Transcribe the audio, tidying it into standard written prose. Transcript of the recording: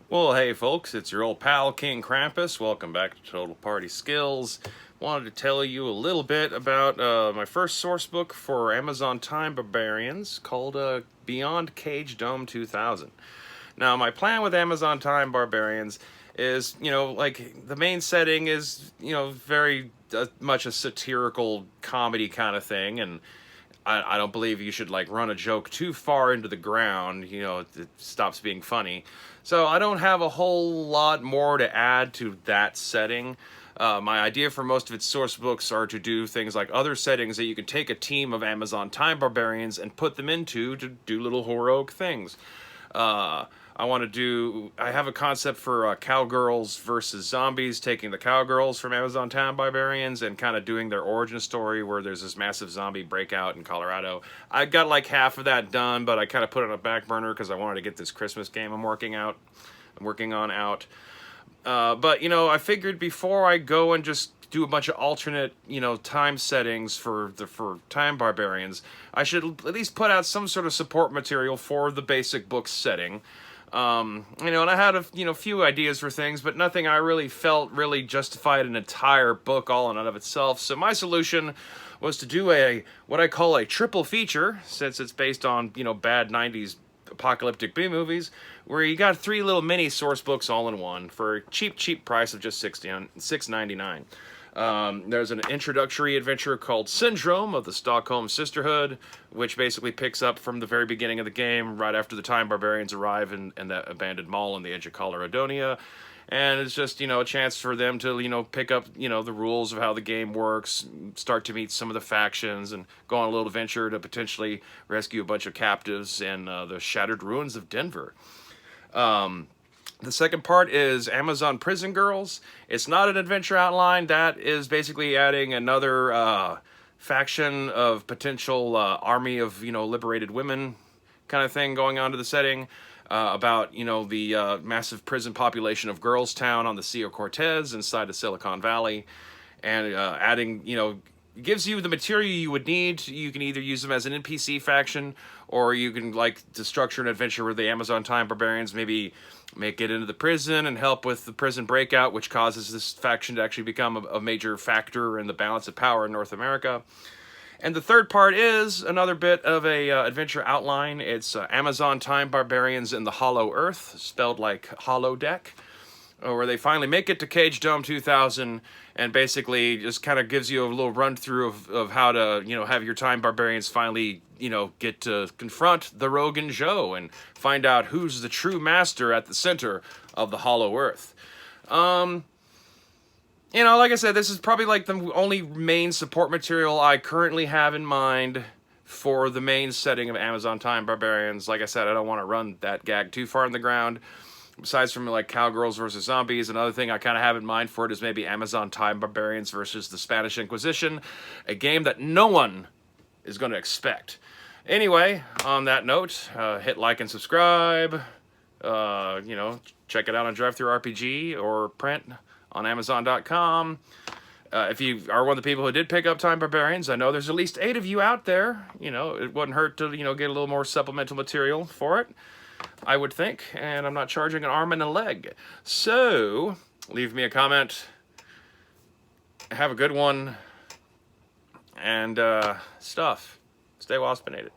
Well, hey folks, it's your old pal King Krampus. Welcome back to Total Party Skills. Wanted to tell you a little bit about my first source book for Amazon Time Barbarians called Beyond Cage Dome 2000. Now, my plan with Amazon Time Barbarians is, like the main setting is, very much a satirical comedy kind of thing, and I don't believe you should like run a joke too far into the ground, it stops being funny. So I don't have a whole lot more to add to that setting. My idea for most of its source books are to do things like other settings that you can take a team of Amazon Time Barbarians and put them into to do little heroic things. Uh, I have a concept for cowgirls versus zombies, taking the cowgirls from Amazon Town Barbarians and kind of doing their origin story where there's this massive zombie breakout in Colorado. I got like half of that done, but I kind of put it on a back burner because I wanted to get this Christmas game I'm working on out. But I figured before I go and just do a bunch of alternate, time settings for Time Barbarians, I should at least put out some sort of support material for the basic book setting. And I had a few ideas for things, but nothing I really felt really justified an entire book all in and of itself. So my solution was to do what I call a triple feature, since it's based on bad '90s apocalyptic B movies, where you got 3 little mini source books all in one for a cheap price of just $6.99. There's an introductory adventure called Syndrome of the Stockholm Sisterhood, which basically picks up from the very beginning of the game, right after the Time Barbarians arrive in that abandoned mall on the edge of Coloradonia. And it's just, a chance for them to, pick up, the rules of how the game works, start to meet some of the factions, and go on a little adventure to potentially rescue a bunch of captives in the shattered ruins of Denver. The second part is Amazon Prison Girls. It's not an adventure outline. That is basically adding another faction of potential army of, liberated women kind of thing going on to the setting. About, the massive prison population of Girls Town on the Sea of Cortez inside of Silicon Valley. And adding, gives you the material you would need. You can either use them as an NPC faction, or you can to structure an adventure where the Amazon Time Barbarians maybe make it into the prison and help with the prison breakout, which causes this faction to actually become a major factor in the balance of power in North America. And the third part is another bit of a adventure outline. It's Amazon Time Barbarians in the Hollow Earth, spelled like Hollow Deck, where they finally make it to Cage Dome 2000, and basically just kind of gives you a little run through of how to have your Time Barbarians finally get to confront the Rogan Joe and find out who's the true master at the center of the Hollow Earth. Like I said, this is probably like the only main support material I currently have in mind for the main setting of Amazon Time Barbarians. Like I said, I don't want to run that gag too far in the ground. Besides from like Cowgirls versus Zombies, another thing I kind of have in mind for it is maybe Amazon Time Barbarians versus the Spanish Inquisition, a game that no one is going to expect. Anyway, on that note, hit like and subscribe. Check it out on DriveThruRPG or print on Amazon.com. If you are one of the people who did pick up Time Barbarians, I know there's at least 8 of you out there. It wouldn't hurt to, get a little more supplemental material for it, I would think. And I'm not charging an arm and a leg. So, leave me a comment. Have a good one. And stuff. Stay waspinated.